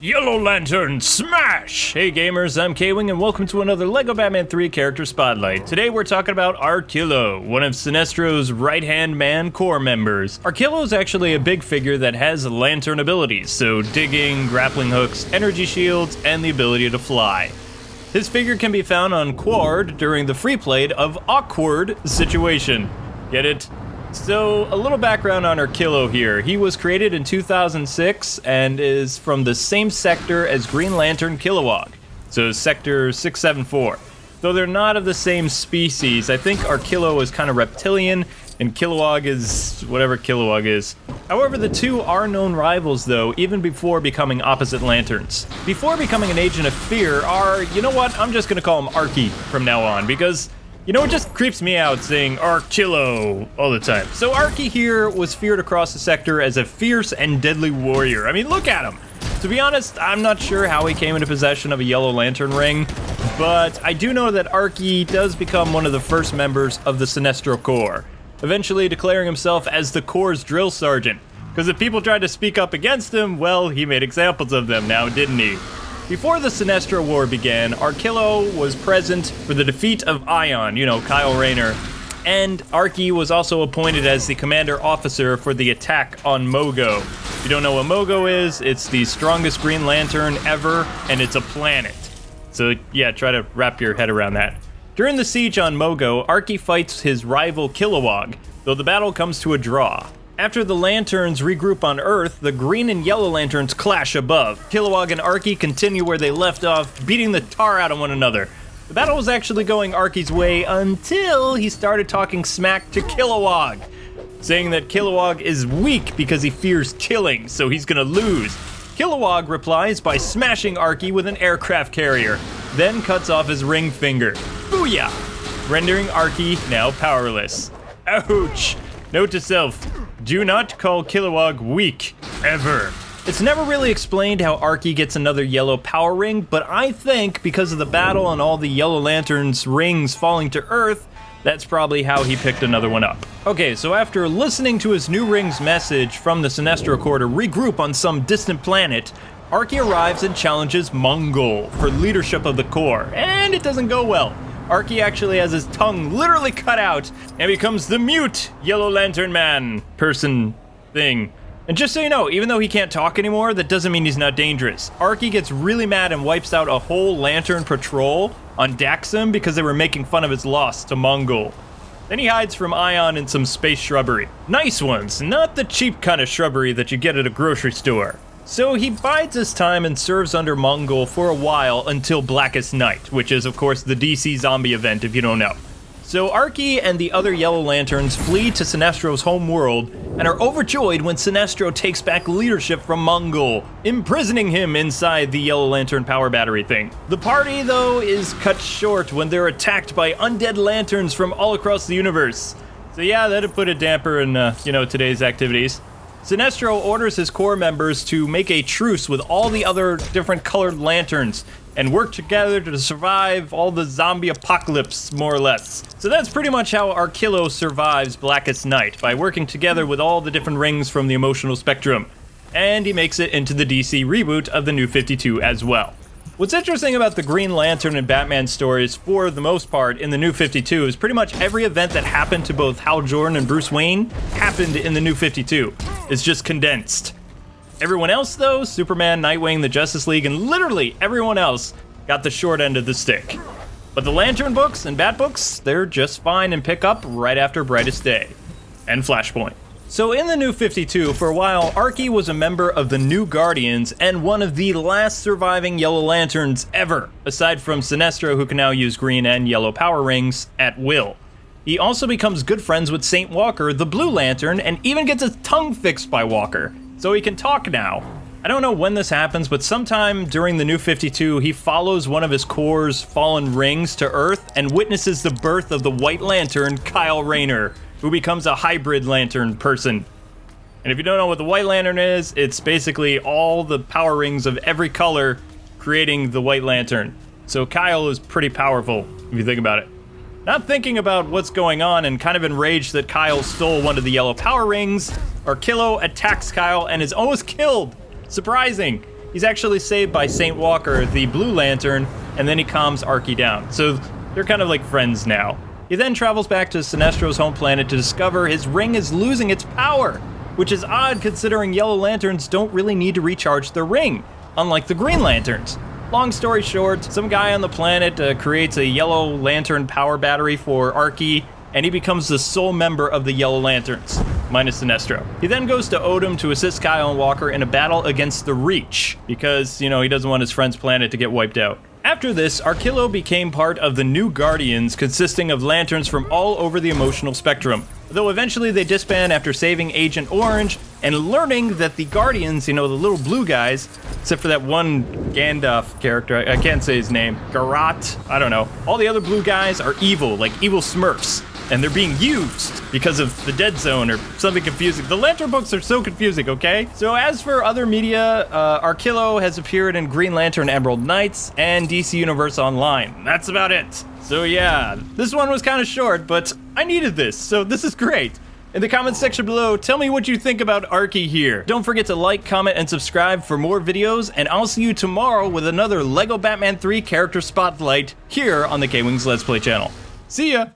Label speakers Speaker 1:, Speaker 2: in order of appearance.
Speaker 1: Yellow Lantern Smash! Hey gamers, I'm Kwing and welcome to another LEGO Batman 3 character spotlight. Today we're talking about Arkillo, one of Sinestro's right-hand man core members. Arkillo is actually a big figure that has lantern abilities, so digging, grappling hooks, energy shields, and the ability to fly. His figure can be found on Aw-Qward during the free play of Aw-Qward situation. Get it? So, a little background on Arkillo here. He was created in 2006 and is from the same sector as Green Lantern Kilowog, so Sector 674. Though they're not of the same species, I think Arkillo is kind of reptilian and Kilowog is whatever Kilowog is. However, the two are known rivals though, even before becoming opposite lanterns. Before becoming an agent of fear you know what, I'm just gonna call him Arky from now on, because you know, it just creeps me out saying Arkillo all the time. So Arky here was feared across the sector as a fierce and deadly warrior. I mean, look at him. To be honest, I'm not sure how he came into possession of a Yellow Lantern ring, but I do know that Arky does become one of the first members of the Sinestro Corps, eventually declaring himself as the Corps' drill sergeant. Because if people tried to speak up against him, well, he made examples of them now, didn't he? Before the Sinestro War began, Arkillo was present for the defeat of Ion, you know, Kyle Rayner, and Arky was also appointed as the commander officer for the attack on Mogo. If you don't know what Mogo is, it's the strongest Green Lantern ever, and it's a planet. So yeah, try to wrap your head around that. During the siege on Mogo, Arky fights his rival Kilowog, though the battle comes to a draw. After the Lanterns regroup on Earth, the Green and Yellow Lanterns clash above. Kilowog and Arky continue where they left off, beating the tar out of one another. The battle was actually going Arky's way until he started talking smack to Kilowog, saying that Kilowog is weak because he fears killing, so he's gonna lose. Kilowog replies by smashing Arky with an aircraft carrier, then cuts off his ring finger. Booyah! Rendering Arky now powerless. Ouch! Note to self, do not call Kilowog weak, ever. It's never really explained how Arky gets another yellow power ring, but I think because of the battle and all the Yellow Lantern's rings falling to Earth, that's probably how he picked another one up. Okay, so after listening to his new ring's message from the Sinestro Corps to regroup on some distant planet, Arky arrives and challenges Mongol for leadership of the Corps, and it doesn't go well. Arky actually has his tongue literally cut out and becomes the mute Yellow Lantern man person thing. And just so you know, even though he can't talk anymore, that doesn't mean he's not dangerous. Arky gets really mad and wipes out a whole Lantern patrol on Daxam because they were making fun of his loss to Mongol. Then he hides from Ion in some space shrubbery. Nice ones, not the cheap kind of shrubbery that you get at a grocery store. So he bides his time and serves under Mongol for a while until Blackest Night, which is of course the DC zombie event if you don't know. So Arky and the other Yellow Lanterns flee to Sinestro's home world and are overjoyed when Sinestro takes back leadership from Mongol, imprisoning him inside the Yellow Lantern power battery thing. The party though is cut short when they're attacked by undead lanterns from all across the universe. So yeah, that'd put a damper in, today's activities. Sinestro orders his Corps members to make a truce with all the other different colored lanterns and work together to survive all the zombie apocalypse, more or less. So that's pretty much how Arkillo survives Blackest Night, by working together with all the different rings from the emotional spectrum. And he makes it into the DC reboot of the New 52 as well. What's interesting about the Green Lantern and Batman stories, for the most part, in the New 52 is pretty much every event that happened to both Hal Jordan and Bruce Wayne happened in the New 52. It's just condensed. Everyone else, though, Superman, Nightwing, the Justice League, and literally everyone else got the short end of the stick. But the Lantern books and Bat books, they're just fine and pick up right after Brightest Day and Flashpoint. So in the New 52, for a while, Arky was a member of the New Guardians and one of the last surviving Yellow Lanterns ever, aside from Sinestro, who can now use green and yellow power rings at will. He also becomes good friends with Saint Walker, the Blue Lantern, and even gets his tongue fixed by Walker, so he can talk now. I don't know when this happens, but sometime during the New 52, he follows one of his Corps' fallen rings to Earth and witnesses the birth of the White Lantern, Kyle Rayner, who becomes a hybrid lantern person. And if you don't know what the White Lantern is, it's basically all the power rings of every color creating the White Lantern. So Kyle is pretty powerful, if you think about it. Not thinking about what's going on and kind of enraged that Kyle stole one of the yellow power rings, Arkillo attacks Kyle and is almost killed. Surprising. he's actually saved by Saint Walker, the Blue Lantern, and then he calms Arky down. So they're kind of like friends now. He then travels back to Sinestro's home planet to discover his ring is losing its power, which is odd considering Yellow Lanterns don't really need to recharge their ring, unlike the Green Lanterns. Long story short, some guy on the planet creates a Yellow Lantern power battery for Arky, and he becomes the sole member of the Yellow Lanterns, minus Sinestro. He then goes to Odom to assist Kyle and Walker in a battle against the Reach, because, you know, he doesn't want his friend's planet to get wiped out. After this, Arkillo became part of the New Guardians, consisting of lanterns from all over the emotional spectrum. Though eventually they disband after saving Agent Orange and learning that the Guardians, you know, the little blue guys, except for that one Gandalf character, I can't say his name, Garat, I don't know. All the other blue guys are evil, like evil Smurfs. And they're being used because of the Dead Zone or something confusing. The Lantern books are so confusing, okay? So as for other media, Arkillo has appeared in Green Lantern Emerald Knights and DC Universe Online. That's about it. So yeah, this one was kind of short, but I needed this, so this is great. In the comments section below, tell me what you think about Arky here. Don't forget to like, comment, and subscribe for more videos, and I'll see you tomorrow with another LEGO Batman 3 character spotlight here on the KwingsLetsPlay channel. See ya!